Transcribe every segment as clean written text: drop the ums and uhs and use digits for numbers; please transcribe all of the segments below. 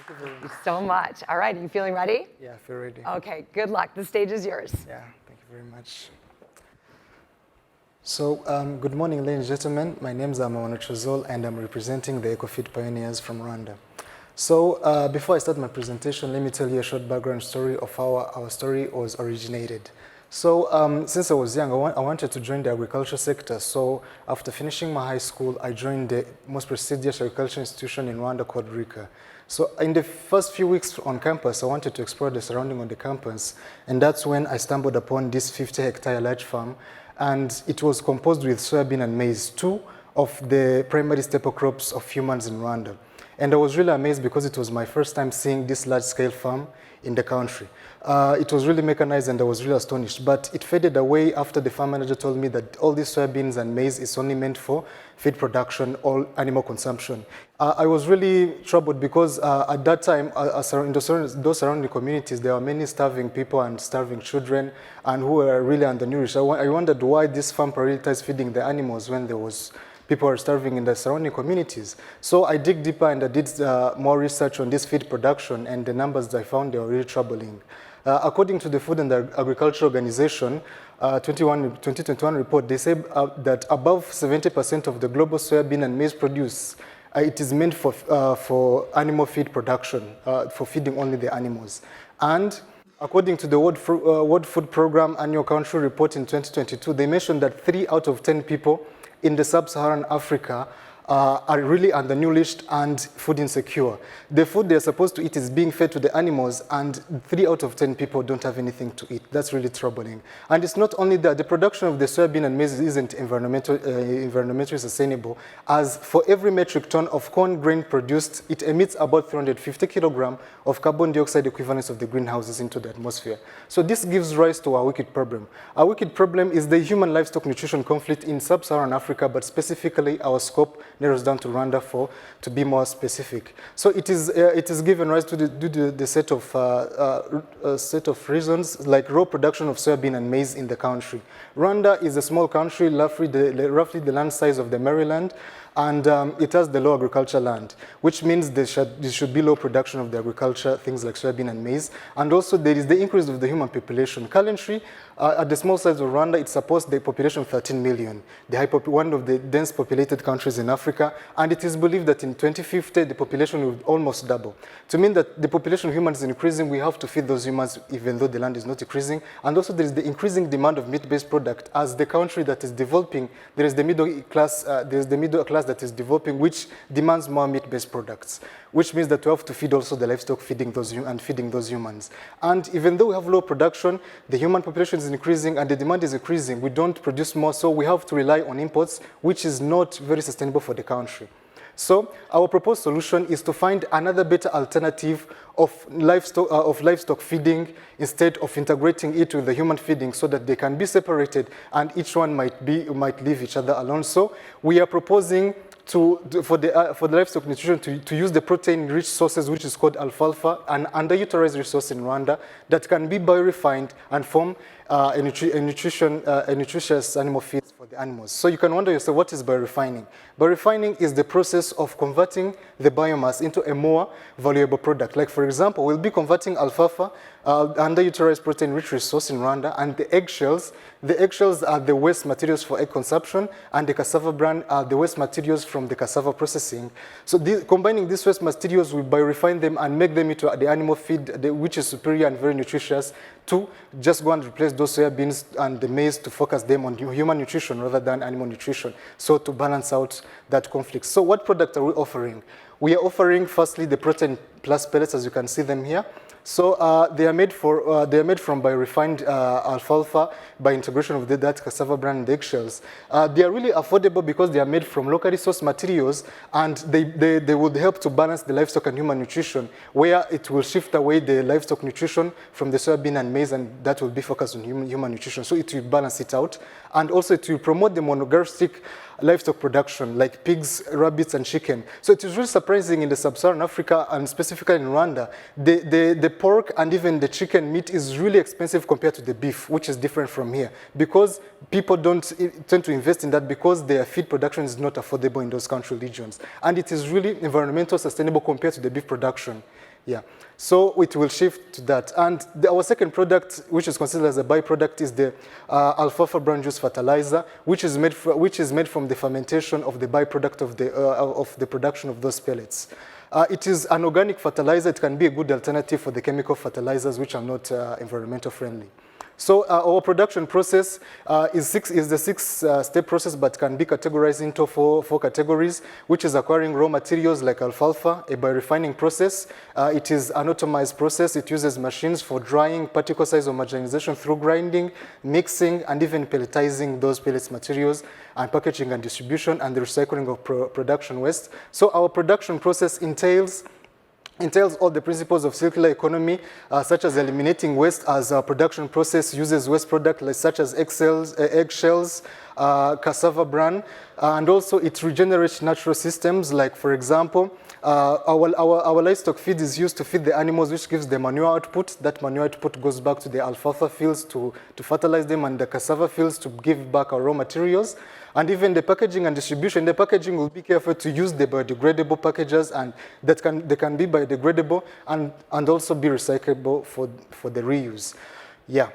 Thank you very Thank you much. so much. All right, are you feeling ready? Yeah, I feel ready. Okay, good luck. The stage is yours. Yeah, thank you very much. So, good morning, ladies and gentlemen. My name is Mabano Tresor, and I'm representing the EcoFeed Pioneers from Rwanda. So, before I start my presentation, let me tell you a short background story of how our story was originated. So, since I was young, I wanted to join the agriculture sector. So, after finishing my high school, I joined the most prestigious agriculture institution in Rwanda called RICA. So, in the first few weeks on campus, I wanted to explore the surrounding of the campus, and that's when I stumbled upon this 50-hectare large farm, and it was composed with soybean and maize, two of the primary staple crops of humans in Rwanda. And I was really amazed because it was my first time seeing this large-scale farm in the country. It was really mechanized and I was really astonished, but it faded away after the farm manager told me that all these soybeans and maize is only meant for feed production or animal consumption. I was really troubled because at that time, in those surrounding communities, there were many starving people and starving children and who were really undernourished. I wondered why this farm prioritized feeding the animals when there was people are starving in the surrounding communities. So I dig deeper and I did more research on this feed production, and the numbers that I found, they were really troubling. According to the Food and Agriculture Organization 2021 report, they say that above 70% of the global soybean and maize produce, it is meant for animal feed production, for feeding only the animals. And according to the World Food Program Annual Country Report in 2022, they mentioned that 3 out of 10 people in the sub-Saharan Africa are really undernourished and food insecure. The food they're supposed to eat is being fed to the animals, and 3 out of 10 people don't have anything to eat. That's really troubling. And it's not only that, the production of the soybean and maize isn't environmentally sustainable, as for every metric ton of corn grain produced, it emits about 350 kilograms of carbon dioxide equivalents of the greenhouses into the atmosphere. So this gives rise to our wicked problem. Our wicked problem is the human-livestock nutrition conflict in sub-Saharan Africa, but specifically our scope narrows down to Rwanda to be more specific. So it is given rise to the set of reasons like raw production of soybean and maize in the country. Rwanda is a small country, roughly the land size of the Maryland, and it has the low agriculture land, which means there should be low production of the agriculture, things like soybean and maize. And also there is the increase of the human population. Currently, at the small size of Rwanda, it supports the population of 13 million, one of the dense populated countries in Africa, and it is believed that in 2050, the population will almost double. To mean that the population of humans is increasing, we have to feed those humans even though the land is not increasing. And also there is the increasing demand of meat-based product. As the country that is developing, there is the middle class that is developing, which demands more meat-based products, which means that we have to feed also the livestock feeding those humans. And even though we have low production, the human population is increasing and the demand is increasing. We don't produce more, so we have to rely on imports, which is not very sustainable for the country. So our proposed solution is to find another better alternative of livestock feeding instead of integrating it with the human feeding, so that they can be separated and each one might leave each other alone. So we are proposing for the livestock nutrition to use the protein-rich sources, which is called alfalfa, an underutilized resource in Rwanda that can be biorefined and form a nutritious animal feed for the animals. So you can wonder yourself, what is biorefining? Biorefining is the process of converting the biomass into a more valuable product. Like, for example, we'll be converting alfalfa, underutilized protein-rich resource in Rwanda, and the eggshells. The eggshells are the waste materials for egg consumption, and the cassava bran are the waste materials from the cassava processing. So combining these waste materials, we biorefine them and make them into the animal feed, which is superior and very nutritious, to just go and replace those soybeans and the maize to focus them on human nutrition rather than animal nutrition, so to balance out that conflict. So what product are we offering? We are offering, firstly, the protein plus pellets, as you can see them here. So they are made from biorefined alfalfa by integration of that cassava bran and the eggshells. They are really affordable because they are made from locally sourced materials, and they would help to balance the livestock and human nutrition, where it will shift away the livestock nutrition from the soybean and maize, and that will be focused on human nutrition. So it will balance it out, and also it will promote the monogastric livestock production like pigs, rabbits, and chicken. So it is really surprising in the sub-Saharan Africa, and specifically in Rwanda, the pork and even the chicken meat is really expensive compared to the beef, which is different from here, because people don't tend to invest in that because their feed production is not affordable in those country regions. And it is really environmental sustainable compared to the beef production. Yeah, so it will shift to that. And our second product, which is considered as a byproduct, is the alfalfa brown juice fertilizer, which is made from the fermentation of the byproduct of the production of those pellets. It is an organic fertilizer. It can be a good alternative for the chemical fertilizers, which are not environmental friendly. So our production process is the six-step process, but can be categorized into four categories, which is acquiring raw materials like alfalfa, a biorefining process. It is an automized process. It uses machines for drying, particle size homogenization through grinding, mixing, and even pelletizing those pellets materials, and packaging and distribution, and the recycling of production waste. So our production process entails all the principles of circular economy, such as eliminating waste, as our production process uses waste products such as eggshells, cassava bran, and also it regenerates natural systems. Like, for example, our livestock feed is used to feed the animals, which gives the manure output. That manure output goes back to the alfalfa fields to fertilize them, and the cassava fields to give back our raw materials. And even the packaging and distribution, the packaging will be careful to use the biodegradable packages, and they can be biodegradable and also be recyclable for the reuse. Yeah.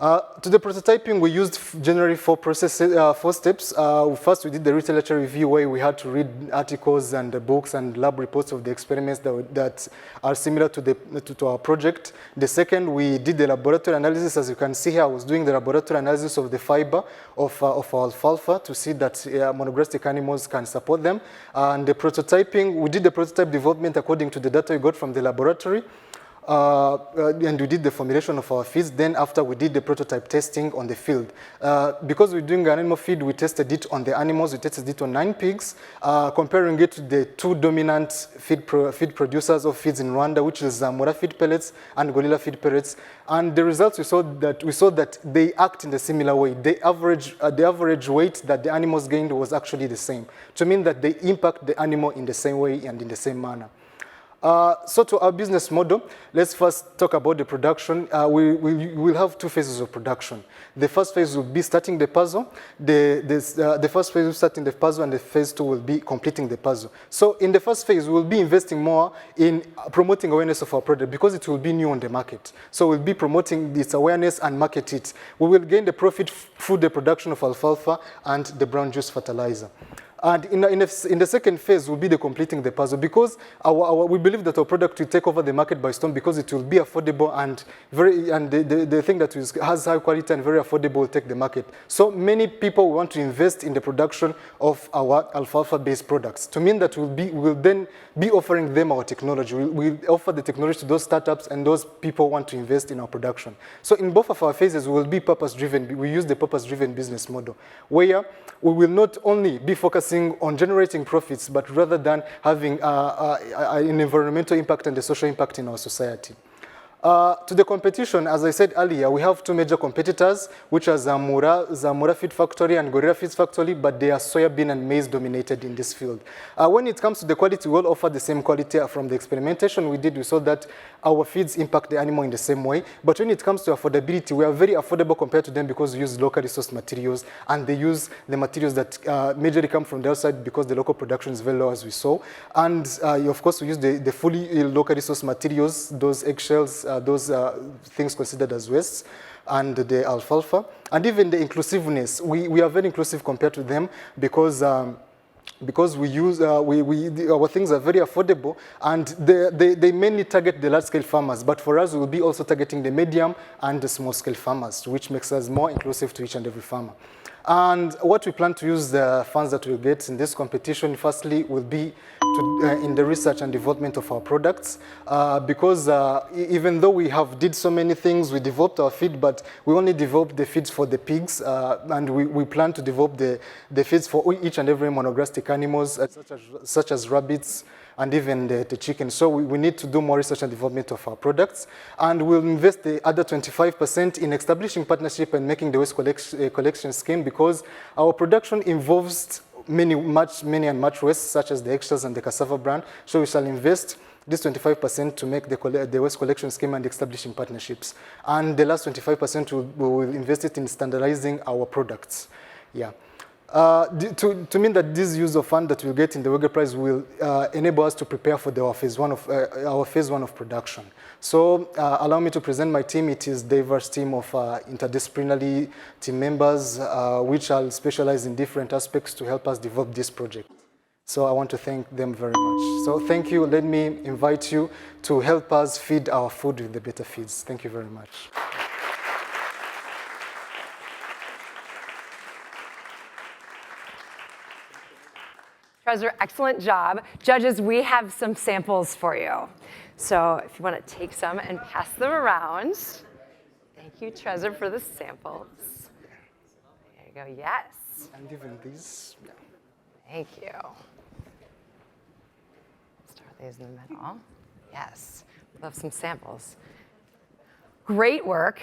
To the prototyping, we used generally four steps. First, we did the literature review, where we had to read articles and books and lab reports of the experiments that are similar to our project. The second, we did the laboratory analysis. As you can see here, I was doing the laboratory analysis of the fiber of our alfalfa to see that monogastric animals can support them. And the prototyping, we did the prototype development according to the data we got from the laboratory. And we did the formulation of our feeds. Then after, we did the prototype testing on the field. Because we're doing an animal feed, we tested it on the animals. We tested it on 9 pigs, comparing it to the 2 dominant feed producers of feeds in Rwanda, which is Mura feed pellets and Gorilla feed pellets. And the results, we saw that they act in a similar way. The average weight that the animals gained was actually the same, to mean that they impact the animal in the same way and in the same manner. So to our business model, let's first talk about the production. We will have 2 phases of production. The first phase will be starting the puzzle. The first phase will be starting the puzzle, and the phase 2 will be completing the puzzle. So in the first phase, we'll be investing more in promoting awareness of our product, because it will be new on the market. So we'll be promoting its awareness and market it. We will gain the profit through the production of alfalfa and the brown juice fertilizer. And in the second phase will be the completing the puzzle, because we believe that our product will take over the market by storm, because it will be affordable and the thing that has high quality and very affordable will take the market. So many people want to invest in the production of our alfalfa-based products, to mean that we'll then be offering them our technology. We'll offer the technology to those startups, and those people want to invest in our production. So in both of our phases, we will be purpose-driven. We use the purpose-driven business model, where we will not only be focusing on generating profits, but rather than having an environmental impact and a social impact in our society. To the competition, as I said earlier, we have 2 major competitors, which are Zamura Feed Factory and Gorilla Feeds Factory, but they are soybean and maize dominated in this field. When it comes to the quality, we all offer the same quality. From the experimentation we did, we saw that our feeds impact the animal in the same way. But when it comes to affordability, we are very affordable compared to them, because we use locally sourced materials, and they use the materials that majorly come from the outside, because the local production is very low, as we saw. And of course, we use the fully locally sourced materials, those eggshells, those things considered as waste, and the alfalfa. And even the inclusiveness, we are very inclusive compared to them, because we use, our things are very affordable, and they mainly target the large-scale farmers. But for us, we will be also targeting the medium and the small-scale farmers, which makes us more inclusive to each and every farmer. And what we plan to use the funds that we'll get in this competition, firstly, will be in the research and development of our products, because even though we have did so many things, we developed our feed, but we only developed the feeds for the pigs, and we plan to develop the feeds for each and every monogastric animals, such as rabbits, and even the chicken. So we need to do more research and development of our products, and we'll invest the other 25% in establishing partnership and making the waste collection scheme, because our production involves many and much waste, such as the eggshells and the cassava bran. So we shall invest this 25% to make the waste collection scheme and establishing partnerships. And the last 25% we will invest it in standardizing our products. Yeah. To mean that this use of fund that we'll get in the Wege Prize will enable us to prepare for our phase one of production. So allow me to present my team. It is a diverse team of interdisciplinary team members, which are specialized in different aspects to help us develop this project. So I want to thank them very much. So thank you. Let me invite you to help us feed our food with the better feeds. Thank you very much. Tresor, excellent job. Judges, we have some samples for you. So if you want to take some and pass them around. Thank you, Tresor, for the samples. There you go, yes. And even these. Yeah. Thank you. Start these in the middle. Yes, love some samples. Great work.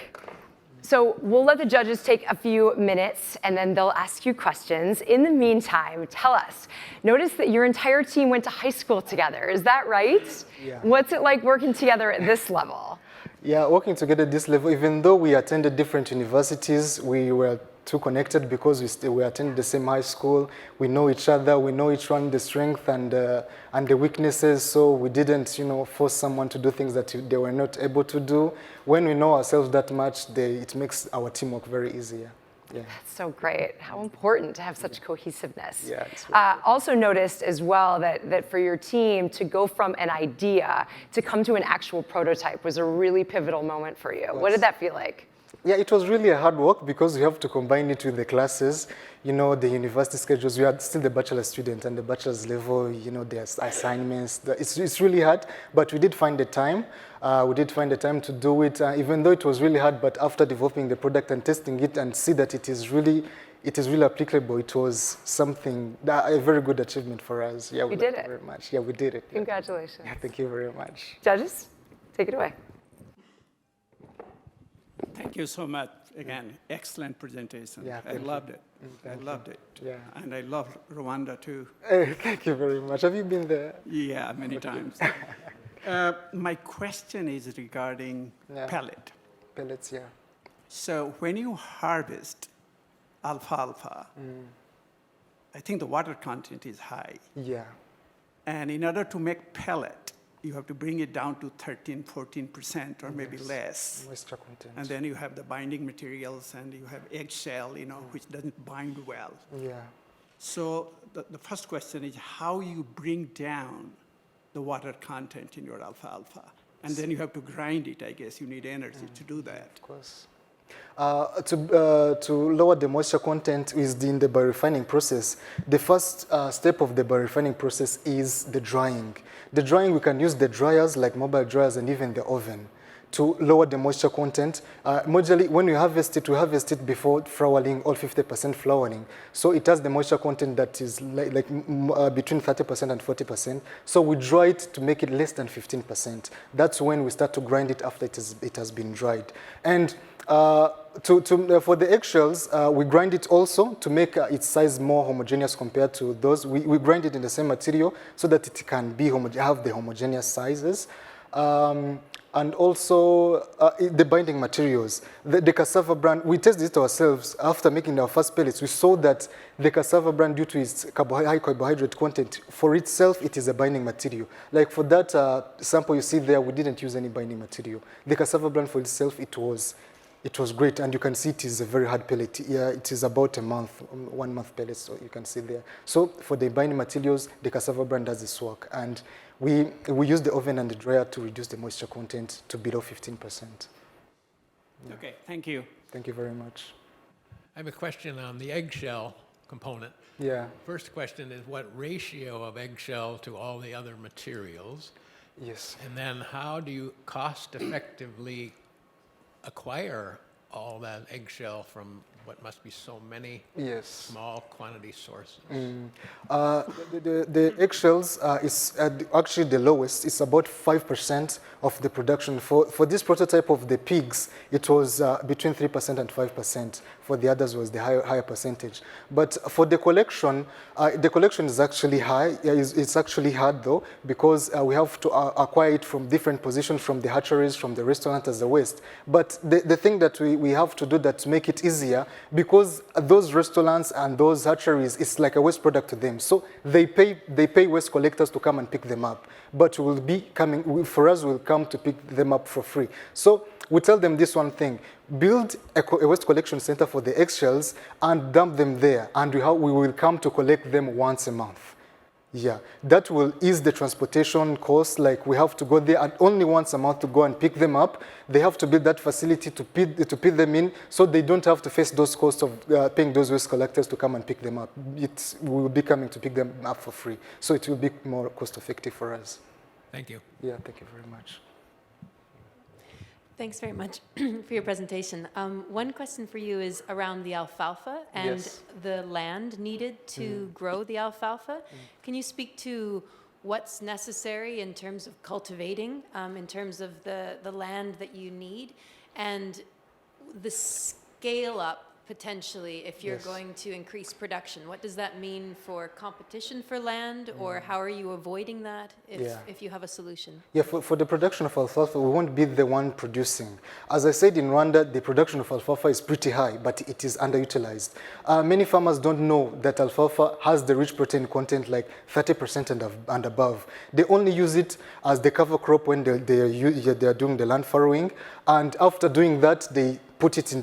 So we'll let the judges take a few minutes and then they'll ask you questions. In the meantime, tell us, notice that your entire team went to high school together. Is that right? Yeah. What's it like working together at this level? Yeah, working together at this level, even though we attended different universities, we were too connected because we attended the same high school. We know each other, we know each one the strength and the weaknesses, so we didn't, force someone to do things that they were not able to do. When we know ourselves that much, it makes our teamwork very easier. Yeah. That's so great. How important to have such cohesiveness. Yeah, also noticed as well that for your team to go from an idea to come to an actual prototype was a really pivotal moment for you. What did that feel like? Yeah, it was really a hard work because we have to combine it with the classes, the university schedules. We are still the bachelor student, and the bachelor's level, there's assignments. It's really hard, but we did find the time. We did find the time to do it, even though it was really hard. But after developing the product and testing it and see that it is really applicable, it was a very good achievement for us. Yeah, we did it. Very much. Yeah, we did it. Congratulations. Yeah, thank you very much. Judges, take it away. Thank you so much. Again, excellent presentation. Yeah, I loved it. I loved it. Yeah. And I love Rwanda too. Thank you very much. Have you been there? Yeah, many times. My question is regarding pellet. Pellets, yeah. So when you harvest alfalfa, I think the water content is high. Yeah. And in order to make pellet, you have to bring it down to 13, 14% or maybe less. Moisture content. And then you have the binding materials and you have eggshell, which doesn't bind well. Yeah. So the first question is how you bring down the water content in your alfalfa. And then you have to grind it, I guess. You need energy to do that. Of course. To lower the moisture content is in the biorefining process. The first step of the biorefining process is the drying. The drying, we can use the dryers like mobile dryers and even the oven to lower the moisture content. Modally, when we harvest it before flowering, all 50% flowering. So it has the moisture content that is between 30% and 40%. So we dry it to make it less than 15%. That's when we start to grind it after it has been dried. And for the eggshells, we grind it also to make its size more homogeneous compared to those. We grind it in the same material so that it can have the homogeneous sizes. And also the binding materials. The cassava bran, we tested it ourselves after making our first pellets. We saw that the cassava bran, due to its high carbohydrate content, for itself, it is a binding material. Like for that sample you see there, we didn't use any binding material. The cassava bran for itself, it was great, and you can see it is a very hard pellet. Yeah, it is about 1 month pellet, so you can see there. So for the binding materials, the cassava bran does this work, and we use the oven and the dryer to reduce the moisture content to below 15%. Yeah. Okay, thank you. Thank you very much. I have a question on the eggshell component. Yeah. First question is what ratio of eggshell to all the other materials? Yes. And then how do you cost effectively acquire all that eggshell from what must be so many small quantity sources? The eggshells is actually the lowest. It's about 5% of the production. For this prototype of the pigs, it was between 3% and 5%. For the others was the higher percentage. But for the collection is actually high. It's actually hard though, because we have to acquire it from different positions, from the hatcheries, from the restaurant as the waste. But the thing that we have to do that to make it easier because those restaurants and those hatcheries, it's like a waste product to them. So they pay waste collectors to come and pick them up, but will be coming, for us, will come to pick them up for free. So we tell them this one thing: build a waste collection center for the eggshells and dump them there, and we will come to collect them once a month. Yeah, that will ease the transportation costs. Like, we have to go there and only once a month to go and pick them up. They have to build that facility to put them in, so they don't have to face those costs of paying those waste collectors to come and pick them up. We will be coming to pick them up for free, so it will be more cost effective for us. Thank you. Yeah, thank you very much. Thanks very much for your presentation. One question for you is around the alfalfa and Yes. the land needed to grow the alfalfa. Can you speak to what's necessary in terms of cultivating, in terms of the land that you need, and the scale up potentially if you're Yes. going to increase production? What does that mean for competition for land, or how are you avoiding that if you have a solution? Yeah, for the production of alfalfa, we won't be the one producing. As I said, in Rwanda, the production of alfalfa is pretty high, but it is underutilized. Many farmers don't know that alfalfa has the rich protein content, like 30% and above. They only use it as the cover crop when they are doing the land farrowing, and after doing that, they put it in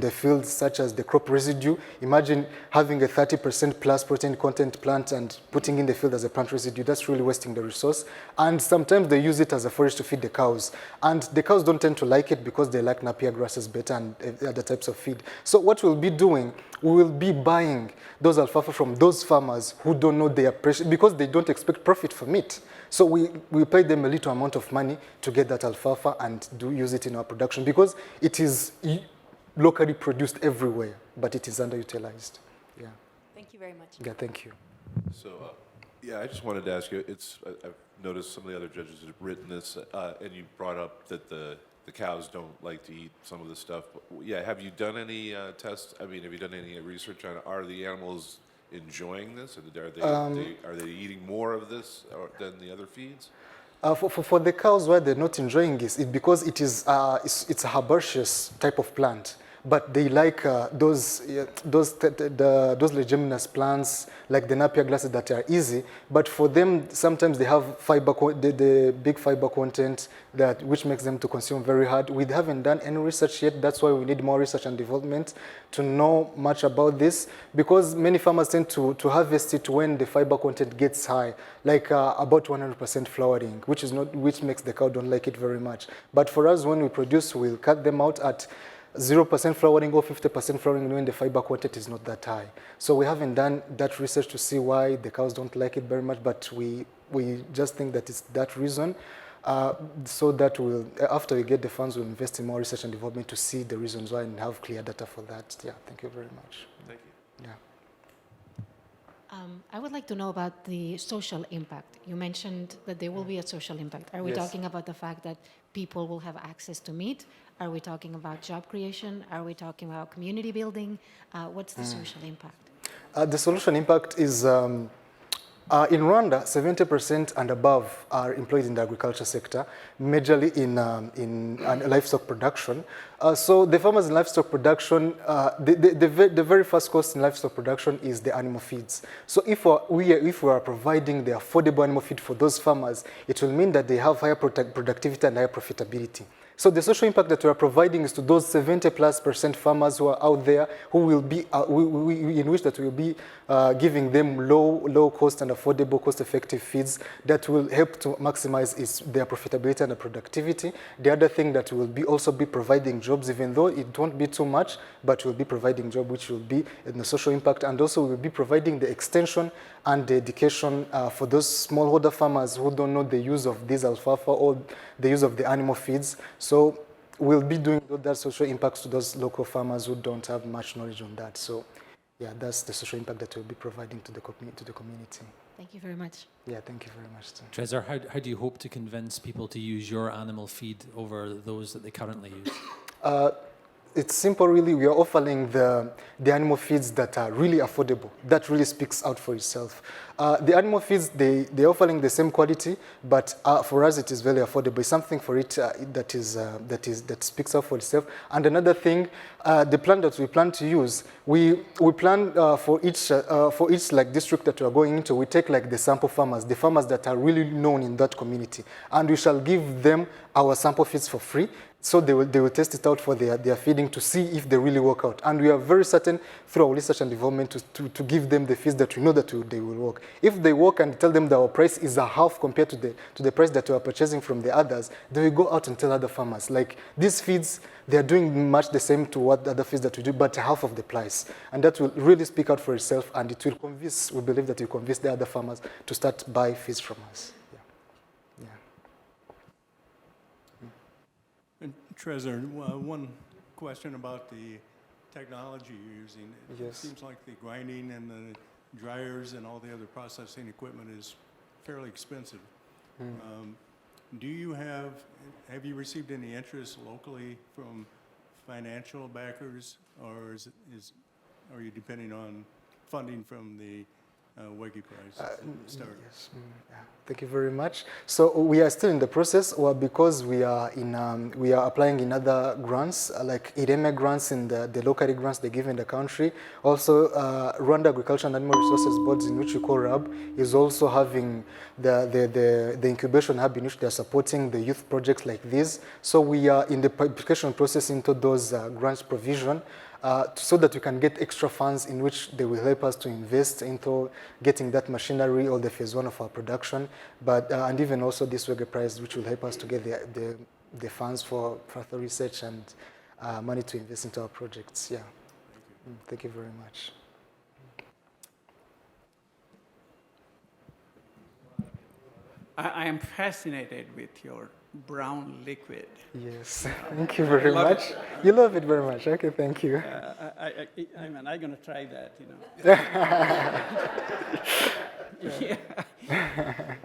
the fields, such as the crop residue. Imagine having a 30% plus protein content plant and putting in the field as a plant residue. That's really wasting the resource. And sometimes they use it as a forage to feed the cows. And the cows don't tend to like it because they like napier grasses better and other types of feed. So what we'll be doing, we will be buying those alfalfa from those farmers who don't know their pressure, because they don't expect profit from it. So we pay them a little amount of money to get that alfalfa and use it in our production, because it is locally produced everywhere, but it is underutilized. Yeah. Thank you very much. Yeah, thank you. So, yeah, I just wanted to ask you, I've noticed some of the other judges have written this, and you brought up that the cows don't like to eat some of the stuff. But, yeah, have you done any tests? I mean, have you done any research on, are the animals enjoying this? And are they eating more of this than the other feeds? For the cows, why they're not enjoying this, because it's a herbaceous type of plant. But they like those leguminous plants, like the napier grasses, that are easy. But for them, sometimes they have the big fiber content which makes them to consume very hard. We haven't done any research yet. That's why we need more research and development to know much about this, because many farmers tend to harvest it when the fiber content gets high, like about 100% flowering, which makes the cow don't like it very much. But for us, when we produce, we'll cut them out at 0% flowering or 50% flowering when the fiber content is not that high. So we haven't done that research to see why the cows don't like it very much, but we just think that it's that reason. So that after we get the funds, we'll invest in more research and development to see the reasons why and have clear data for that. Yeah, thank you very much. Thank you. Yeah. I would like to know about the social impact. You mentioned that there will be a social impact. Are we Yes. talking about the fact that people will have access to meat? Are we talking about job creation? Are we talking about community building? What's the social impact? The social impact is, in Rwanda, 70% and above are employed in the agriculture sector, majorly in livestock production. So the farmers in livestock production, the very first cost in livestock production is the animal feeds. So if we are providing the affordable animal feed for those farmers, it will mean that they have higher productivity and higher profitability. So the social impact that we are providing is to those 70+% farmers who are out there, who will be, in which that we will be giving them low cost and affordable, cost-effective feeds that will help to maximize their profitability and their productivity. The other thing that will also be providing jobs, even though it won't be too much, but will be providing jobs, which will be in the social impact, and also will be providing the extension and the education for those smallholder farmers who don't know the use of this alfalfa or the use of the animal feeds. So we'll be doing that social impacts to those local farmers who don't have much knowledge on that. So yeah, that's the social impact that we'll be providing to the community. Thank you very much. Yeah, thank you very much. Tresor, how do you hope to convince people to use your animal feed over those that they currently use? it's simple really. We are offering the animal feeds that are really affordable. That really speaks out for itself. The animal feeds, they're offering the same quality, but for us it is very affordable. It's something for it that speaks out for itself. And another thing, the plan that we plan to use, we plan for each like district that we are going into, we take like the sample farmers, the farmers that are really known in that community, and we shall give them our sample feeds for free. So they will test it out for their feeding to see if they really work out. And we are very certain through our research and development to give them the feeds that we know that they will work. If they work and tell them that our price is a half compared to the price that we are purchasing from the others, they will go out and tell other farmers. Like these feeds, they are doing much the same to what the other feeds that we do, but half of the price. And that will really speak out for itself, and it will convince, we believe that it will convince the other farmers to start buy feeds from us. Tresor, one question about the technology you're using. It seems like the grinding and the dryers and all the other processing equipment is fairly expensive. Do you have you received any interest locally from financial backers, or are you depending on funding from the Wege Prize start? Yes. Thank you very much. So we are still in the process, or because we are applying in other grants, like IREME grants and the local grants they give in the country. Also, Rwanda Agriculture and Animal Resources Boards, in which we call RAB, is also having the incubation hub in which they are supporting the youth projects like this. So we are in the application process into those grants provision. So that we can get extra funds in which they will help us to invest into getting that machinery or the phase 1 of our production, but and even also this Wege Prize, which will help us to get the funds for further research and money to invest into our projects. Yeah. Thank you very much. I am fascinated with your brown liquid. Yes, thank you very much. You love it very much. Okay, thank you. I mean, I'm going to try that,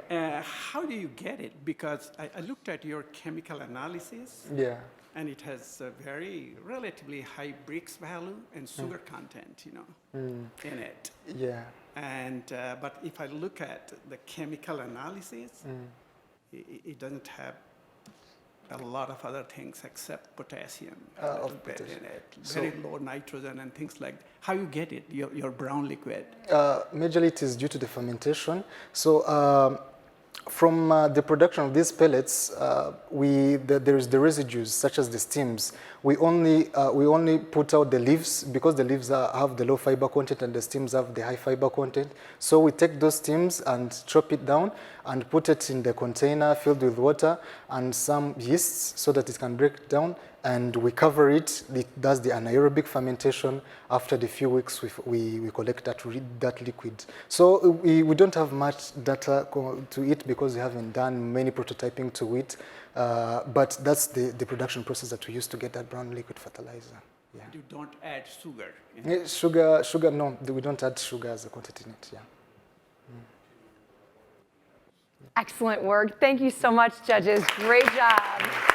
Yeah. How do you get it? Because I looked at your chemical analysis. Yeah. And it has a very relatively high Brix value and sugar content, in it. Yeah. And but if I look at the chemical analysis, it doesn't have a lot of other things except potassium in it. Very low nitrogen and things like that. How you get it, your brown liquid? Majorly it is due to the fermentation. So from the production of these pellets, there is the residues such as the stems. We only put out the leaves because the leaves have the low fiber content and the stems have the high fiber content. So we take those stems and chop it down and put it in the container filled with water and some yeasts so that it can break down, and we cover it. It does the anaerobic fermentation. After the few weeks, we collect that liquid. So we don't have much data to it because we haven't done many prototyping to it. But that's the production process that we use to get that brown liquid fertilizer. Yeah. You don't add sugar? Sugar, no, we don't add sugar as a quantity in it, yeah. Excellent work. Thank you so much, judges. Great job.